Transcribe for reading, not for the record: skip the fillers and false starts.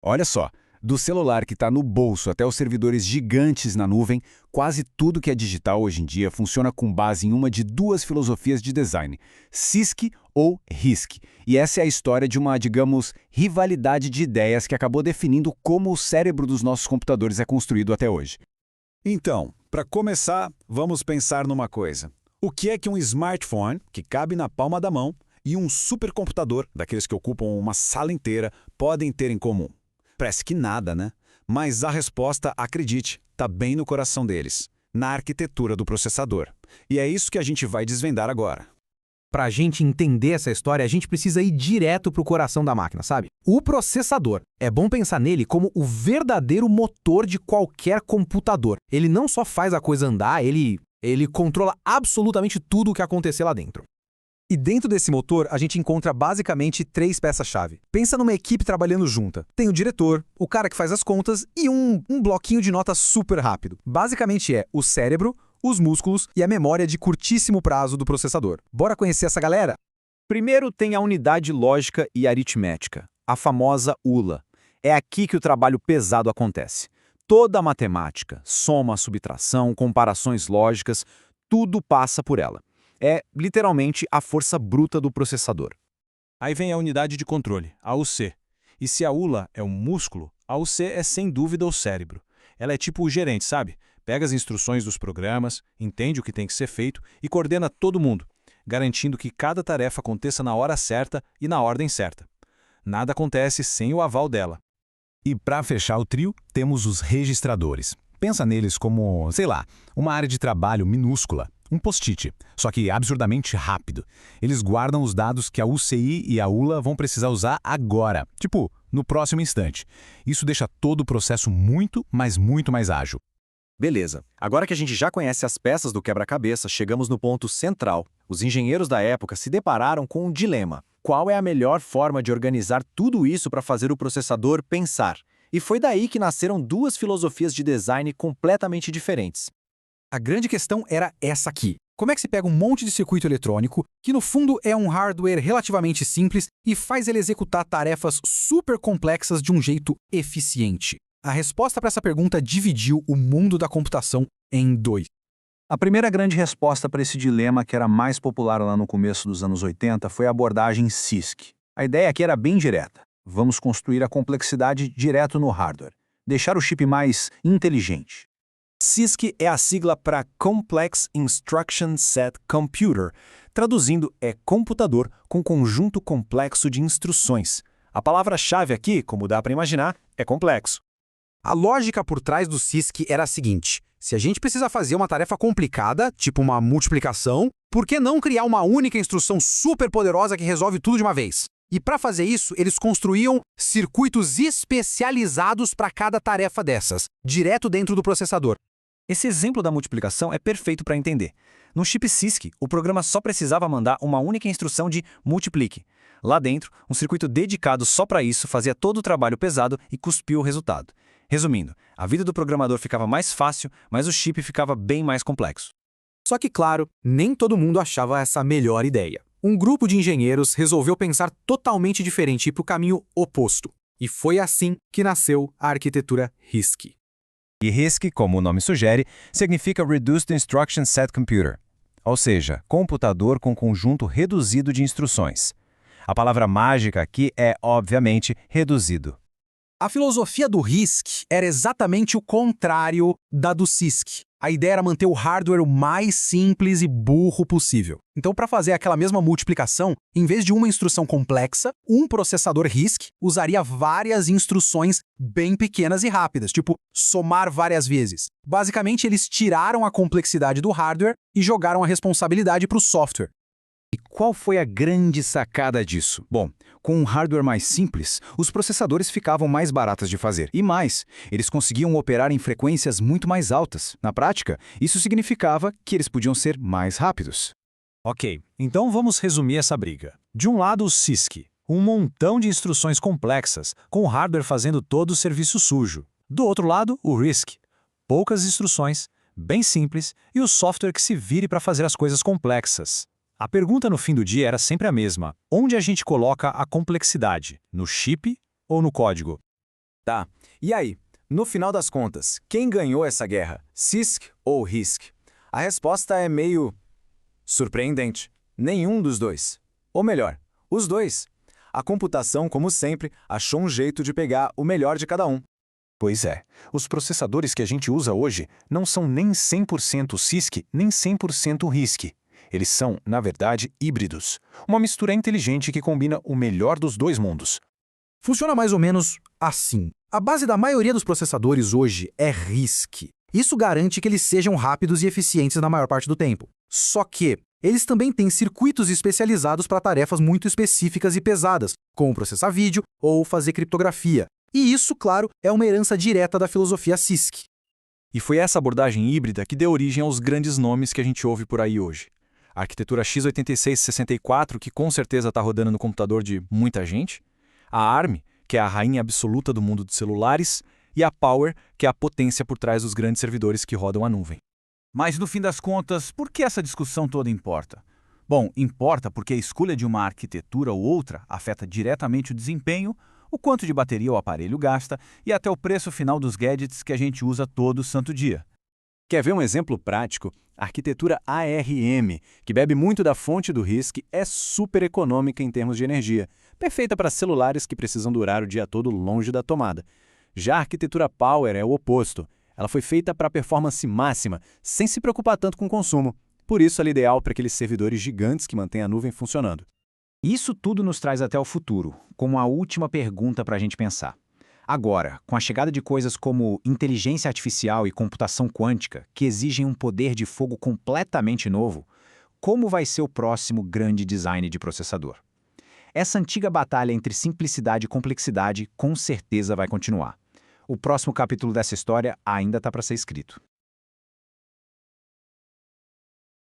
Olha só, do celular que está no bolso até os servidores gigantes na nuvem, quase tudo que é digital hoje em dia funciona com base em uma de duas filosofias de design, CISC ou RISC. E essa é a história de uma, digamos, rivalidade de ideias que acabou definindo como o cérebro dos nossos computadores é construído até hoje. Então, para começar, vamos pensar numa coisa. O que é que um smartphone, que cabe na palma da mão, e um supercomputador, daqueles que ocupam uma sala inteira, podem ter em comum? Parece que nada, né? Mas a resposta, acredite, está bem no coração deles, na arquitetura do processador. E é isso que a gente vai desvendar agora. Para a gente entender essa história, a gente precisa ir direto para o coração da máquina, sabe? O processador. É bom pensar nele como o verdadeiro motor de qualquer computador. Ele não só faz a coisa andar, ele controla absolutamente tudo o que acontecer lá dentro. E dentro desse motor, a gente encontra basicamente três peças-chave. Pensa numa equipe trabalhando junta. Tem o diretor, o cara que faz as contas e um bloquinho de notas super rápido. Basicamente é o cérebro, os músculos e a memória de curtíssimo prazo do processador. Bora conhecer essa galera? Primeiro tem a unidade lógica e aritmética, a famosa ULA. É aqui que o trabalho pesado acontece. Toda a matemática, soma, subtração, comparações lógicas, tudo passa por ela. É, literalmente, a força bruta do processador. Aí vem a unidade de controle, a UC. E se a ULA é um músculo, a UC é sem dúvida o cérebro. Ela é tipo o gerente, sabe? Pega as instruções dos programas, entende o que tem que ser feito e coordena todo mundo, garantindo que cada tarefa aconteça na hora certa e na ordem certa. Nada acontece sem o aval dela. E para fechar o trio, temos os registradores. Pensa neles como, sei lá, uma área de trabalho minúscula. Um post-it, só que absurdamente rápido. Eles guardam os dados que a UCI e a ULA vão precisar usar agora, tipo, no próximo instante. Isso deixa todo o processo muito, mas muito mais ágil. Beleza, agora que a gente já conhece as peças do quebra-cabeça, chegamos no ponto central. Os engenheiros da época se depararam com um dilema. Qual é a melhor forma de organizar tudo isso para fazer o processador pensar? E foi daí que nasceram duas filosofias de design completamente diferentes. A grande questão era essa aqui. Como é que se pega um monte de circuito eletrônico, que no fundo é um hardware relativamente simples, e faz ele executar tarefas super complexas de um jeito eficiente? A resposta para essa pergunta dividiu o mundo da computação em dois. A primeira grande resposta para esse dilema, que era mais popular lá no começo dos anos 80, foi a abordagem CISC. A ideia aqui era bem direta. Vamos construir a complexidade direto no hardware, deixar o chip mais inteligente. CISC é a sigla para Complex Instruction Set Computer. Traduzindo, é computador com conjunto complexo de instruções. A palavra-chave aqui, como dá para imaginar, é complexo. A lógica por trás do CISC era a seguinte: se a gente precisa fazer uma tarefa complicada, tipo uma multiplicação, por que não criar uma única instrução super poderosa que resolve tudo de uma vez? E para fazer isso, eles construíam circuitos especializados para cada tarefa dessas, direto dentro do processador. Esse exemplo da multiplicação é perfeito para entender. No chip CISC, o programa só precisava mandar uma única instrução de multiplique. Lá dentro, um circuito dedicado só para isso fazia todo o trabalho pesado e cuspia o resultado. Resumindo, a vida do programador ficava mais fácil, mas o chip ficava bem mais complexo. Só que, claro, nem todo mundo achava essa a melhor ideia. Um grupo de engenheiros resolveu pensar totalmente diferente e ir para o caminho oposto. E foi assim que nasceu a arquitetura RISC. E RISC, como o nome sugere, significa Reduced Instruction Set Computer, ou seja, computador com conjunto reduzido de instruções. A palavra mágica aqui é, obviamente, reduzido. A filosofia do RISC era exatamente o contrário da do CISC. A ideia era manter o hardware o mais simples e burro possível. Então, para fazer aquela mesma multiplicação, em vez de uma instrução complexa, um processador RISC usaria várias instruções bem pequenas e rápidas, tipo somar várias vezes. Basicamente, eles tiraram a complexidade do hardware e jogaram a responsabilidade para o software. E qual foi a grande sacada disso? Bom, com um hardware mais simples, os processadores ficavam mais baratos de fazer. E mais, eles conseguiam operar em frequências muito mais altas. Na prática, isso significava que eles podiam ser mais rápidos. Ok, então vamos resumir essa briga. De um lado, o CISC, um montão de instruções complexas, com o hardware fazendo todo o serviço sujo. Do outro lado, o RISC, poucas instruções, bem simples, e o software que se vire para fazer as coisas complexas. A pergunta no fim do dia era sempre a mesma: onde a gente coloca a complexidade? No chip ou no código? Tá, e aí? No final das contas, quem ganhou essa guerra? CISC ou RISC? A resposta é meio surpreendente. Nenhum dos dois. Ou melhor, os dois. A computação, como sempre, achou um jeito de pegar o melhor de cada um. Pois é, os processadores que a gente usa hoje não são nem 100% CISC, nem 100% RISC. Eles são, na verdade, híbridos. Uma mistura inteligente que combina o melhor dos dois mundos. Funciona mais ou menos assim. A base da maioria dos processadores hoje é RISC. Isso garante que eles sejam rápidos e eficientes na maior parte do tempo. Só que eles também têm circuitos especializados para tarefas muito específicas e pesadas, como processar vídeo ou fazer criptografia. E isso, claro, é uma herança direta da filosofia CISC. E foi essa abordagem híbrida que deu origem aos grandes nomes que a gente ouve por aí hoje. A arquitetura x86-64, que com certeza está rodando no computador de muita gente, a ARM, que é a rainha absoluta do mundo de celulares, e a Power, que é a potência por trás dos grandes servidores que rodam a nuvem. Mas, no fim das contas, por que essa discussão toda importa? Bom, importa porque a escolha de uma arquitetura ou outra afeta diretamente o desempenho, o quanto de bateria o aparelho gasta e até o preço final dos gadgets que a gente usa todo santo dia. Quer ver um exemplo prático? A arquitetura ARM, que bebe muito da fonte do RISC, é super econômica em termos de energia, perfeita para celulares que precisam durar o dia todo longe da tomada. Já a arquitetura Power é o oposto. Ela foi feita para performance máxima, sem se preocupar tanto com o consumo. Por isso, ela é ideal para aqueles servidores gigantes que mantêm a nuvem funcionando. Isso tudo nos traz até o futuro, como a última pergunta para a gente pensar. Agora, com a chegada de coisas como inteligência artificial e computação quântica, que exigem um poder de fogo completamente novo, como vai ser o próximo grande design de processador? Essa antiga batalha entre simplicidade e complexidade com certeza vai continuar. O próximo capítulo dessa história ainda está para ser escrito.